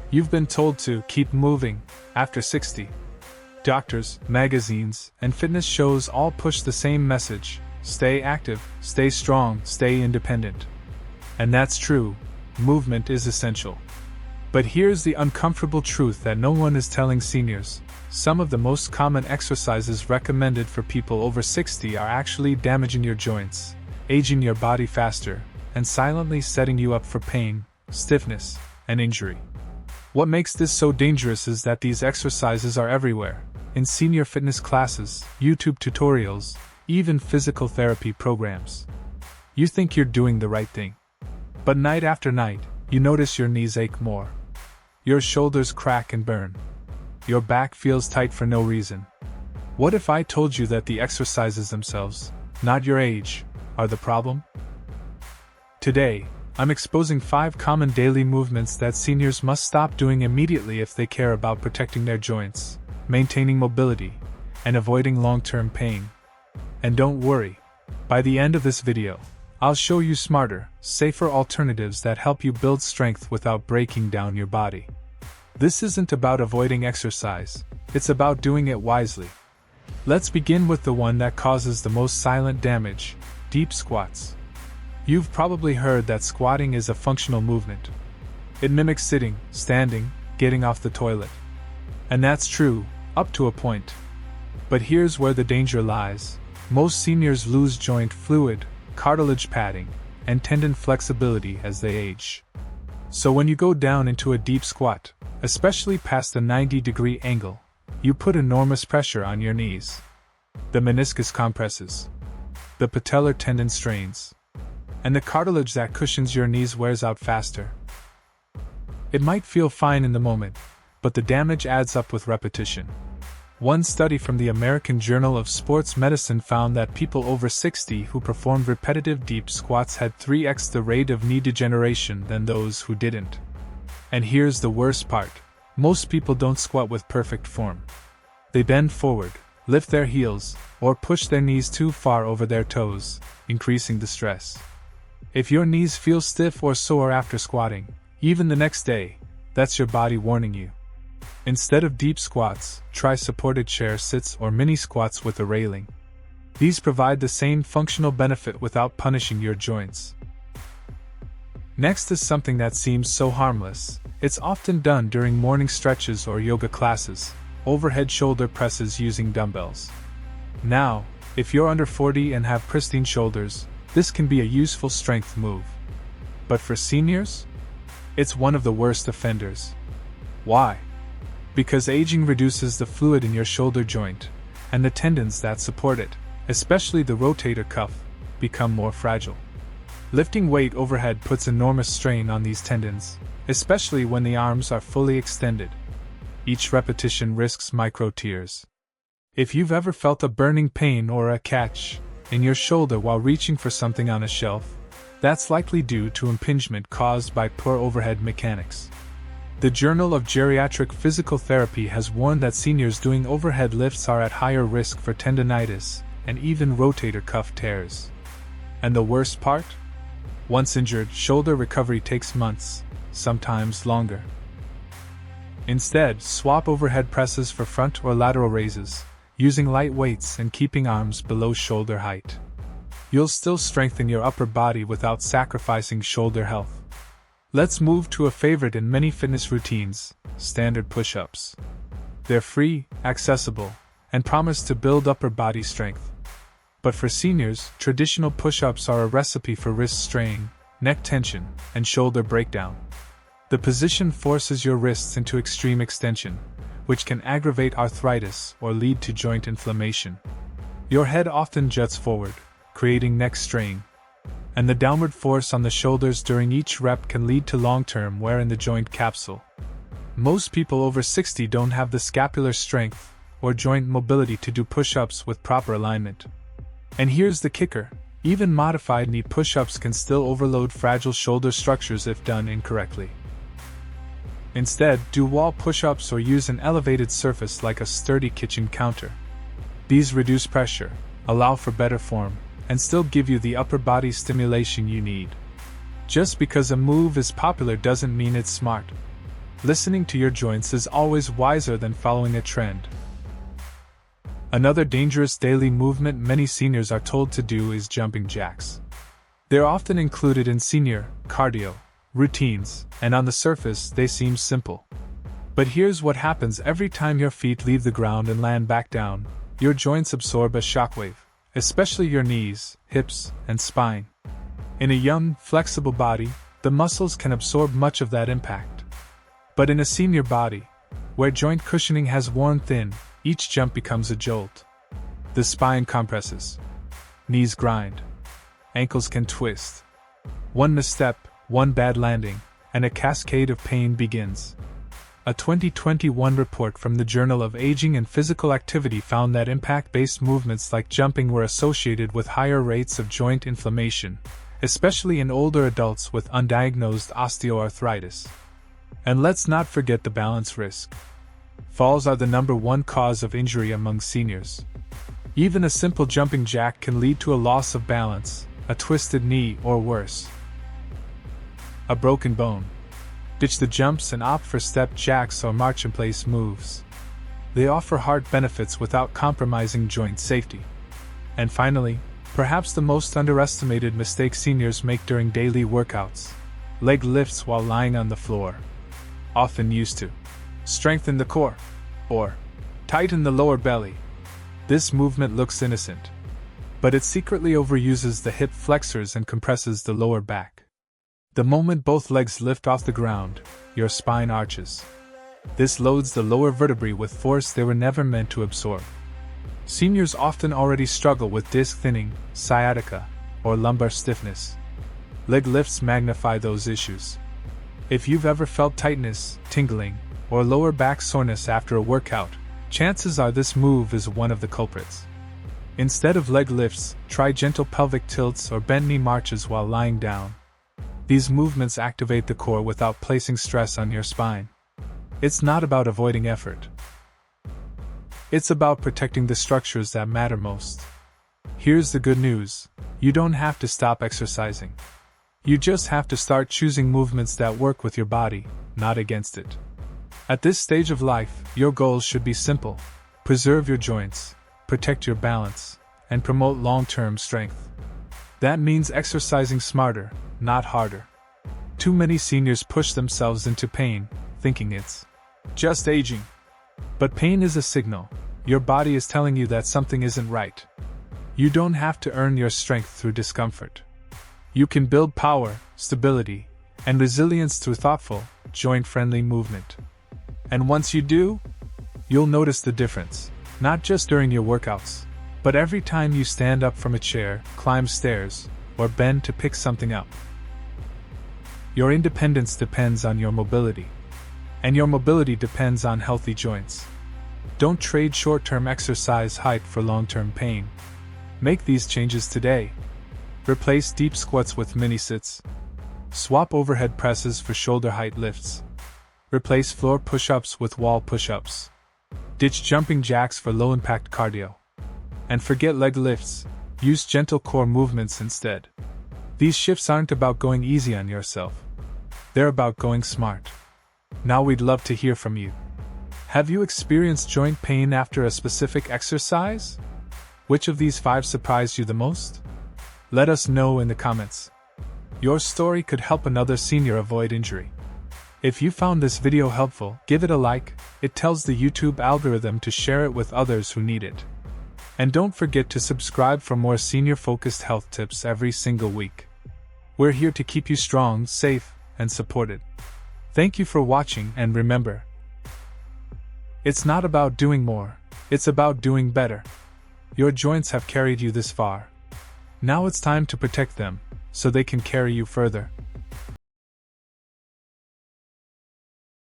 You've been told to keep moving after 60. Doctors, magazines, and fitness shows all push the same message: stay active, stay strong, stay independent. And that's true, movement is essential. But here's the uncomfortable truth that no one is telling seniors: some of the most common exercises recommended for people over 60 are actually damaging your joints, aging your body faster, and silently setting you up for pain, stiffness, and injury. What makes this so dangerous is that these exercises are everywhere, in senior fitness classes, YouTube tutorials, even physical therapy programs. You think you're doing the right thing. But night after night, you notice your knees ache more. Your shoulders crack and burn. Your back feels tight for no reason. What if I told you that the exercises themselves, not your age, are the problem? Today, I'm exposing 5 common daily movements that seniors must stop doing immediately if they care about protecting their joints, maintaining mobility, and avoiding long-term pain. And don't worry, by the end of this video, I'll show you smarter, safer alternatives that help you build strength without breaking down your body. This isn't about avoiding exercise, it's about doing it wisely. Let's begin with the one that causes the most silent damage: deep squats. You've probably heard that squatting is a functional movement. It mimics sitting, standing, getting off the toilet. And that's true, up to a point. But here's where the danger lies. Most seniors lose joint fluid, cartilage padding, and tendon flexibility as they age. So when you go down into a deep squat, especially past a 90-degree angle, you put enormous pressure on your knees. The meniscus compresses. The patellar tendon strains. And the cartilage that cushions your knees wears out faster. It might feel fine in the moment, but the damage adds up with repetition. One study from the American Journal of Sports Medicine found that people over 60 who performed repetitive deep squats had 3x the rate of knee degeneration than those who didn't. And here's the worst part: most people don't squat with perfect form. They bend forward, lift their heels, or push their knees too far over their toes, increasing the stress. If your knees feel stiff or sore after squatting, even the next day, that's your body warning you. Instead of deep squats, try supported chair sits or mini squats with a railing. These provide the same functional benefit without punishing your joints. Next is something that seems so harmless. It's often done during morning stretches or yoga classes: overhead shoulder presses using dumbbells. Now, if you're under 40 and have pristine shoulders, this can be a useful strength move. But for seniors? It's one of the worst offenders. Why? Because aging reduces the fluid in your shoulder joint, and the tendons that support it, especially the rotator cuff, become more fragile. Lifting weight overhead puts enormous strain on these tendons, especially when the arms are fully extended. Each repetition risks micro tears. If you've ever felt a burning pain or a catch in your shoulder while reaching for something on a shelf, that's likely due to impingement caused by poor overhead mechanics. The Journal of Geriatric Physical Therapy has warned that seniors doing overhead lifts are at higher risk for tendinitis and even rotator cuff tears. And the worst part? Once injured, shoulder recovery takes months, sometimes longer. Instead, swap overhead presses for front or lateral raises, using light weights and keeping arms below shoulder height. You'll still strengthen your upper body without sacrificing shoulder health. Let's move to a favorite in many fitness routines: standard push-ups. They're free, accessible, and promise to build upper body strength. But for seniors, traditional push-ups are a recipe for wrist strain, neck tension, and shoulder breakdown. The position forces your wrists into extreme extension, which can aggravate arthritis or lead to joint inflammation. Your head often juts forward, creating neck strain, and the downward force on the shoulders during each rep can lead to long-term wear in the joint capsule. Most people over 60 don't have the scapular strength or joint mobility to do push-ups with proper alignment. And here's the kicker: even modified knee push-ups can still overload fragile shoulder structures if done incorrectly. Instead, do wall push-ups or use an elevated surface like a sturdy kitchen counter. These reduce pressure, allow for better form, and still give you the upper body stimulation you need. Just because a move is popular doesn't mean it's smart. Listening to your joints is always wiser than following a trend. Another dangerous daily movement many seniors are told to do is jumping jacks. They're often included in senior cardio routines, and on the surface they seem simple. But here's what happens every time your feet leave the ground and land back down. Your joints absorb a shockwave, especially your knees, hips, and spine. In a young, flexible body, the muscles can absorb much of that impact. But in a senior body, where joint cushioning has worn thin, each jump becomes a jolt. The spine compresses. Knees grind. Ankles can twist. One misstep, one bad landing, and a cascade of pain begins. A 2021 report from the Journal of Aging and Physical Activity found that impact-based movements like jumping were associated with higher rates of joint inflammation, especially in older adults with undiagnosed osteoarthritis. And let's not forget the balance risk. Falls are the #1 cause of injury among seniors. Even a simple jumping jack can lead to a loss of balance, a twisted knee, or worse, a broken bone. Ditch the jumps and opt for step jacks or march-in-place moves. They offer heart benefits without compromising joint safety. And finally, perhaps the most underestimated mistake seniors make during daily workouts: leg lifts while lying on the floor. Often used to strengthen the core or tighten the lower belly. This movement looks innocent, but it secretly overuses the hip flexors and compresses the lower back. The moment both legs lift off the ground, your spine arches. This loads the lower vertebrae with force they were never meant to absorb. Seniors often already struggle with disc thinning, sciatica, or lumbar stiffness. Leg lifts magnify those issues. If you've ever felt tightness, tingling, or lower back soreness after a workout, chances are this move is one of the culprits. Instead of leg lifts, try gentle pelvic tilts or bent knee marches while lying down. These movements activate the core without placing stress on your spine. It's not about avoiding effort. It's about protecting the structures that matter most. Here's the good news: you don't have to stop exercising. You just have to start choosing movements that work with your body, not against it. At this stage of life, your goals should be simple: preserve your joints, protect your balance, and promote long-term strength. That means exercising smarter, not harder. Too many seniors push themselves into pain, thinking it's just aging. But pain is a signal. Your body is telling you that something isn't right. You don't have to earn your strength through discomfort. You can build power, stability, and resilience through thoughtful, joint-friendly movement. And once you do, you'll notice the difference, not just during your workouts, but every time you stand up from a chair, climb stairs, or bend to pick something up. Your independence depends on your mobility, and your mobility depends on healthy joints. Don't trade short-term exercise height for long-term pain. Make these changes today. Replace deep squats with mini-sits. Swap overhead presses for shoulder height lifts. Replace floor push-ups with wall push-ups. Ditch jumping jacks for low-impact cardio. And forget leg lifts. Use gentle core movements instead. These shifts aren't about going easy on yourself. They're about going smart. Now we'd love to hear from you. Have you experienced joint pain after a specific exercise? Which of these 5 surprised you the most? Let us know in the comments. Your story could help another senior avoid injury. If you found this video helpful, give it a like. It tells the YouTube algorithm to share it with others who need it. And don't forget to subscribe for more senior-focused health tips every single week. We're here to keep you strong, safe, and supported. Thank you for watching, and remember, it's not about doing more, it's about doing better. Your joints have carried you this far. Now it's time to protect them, so they can carry you further.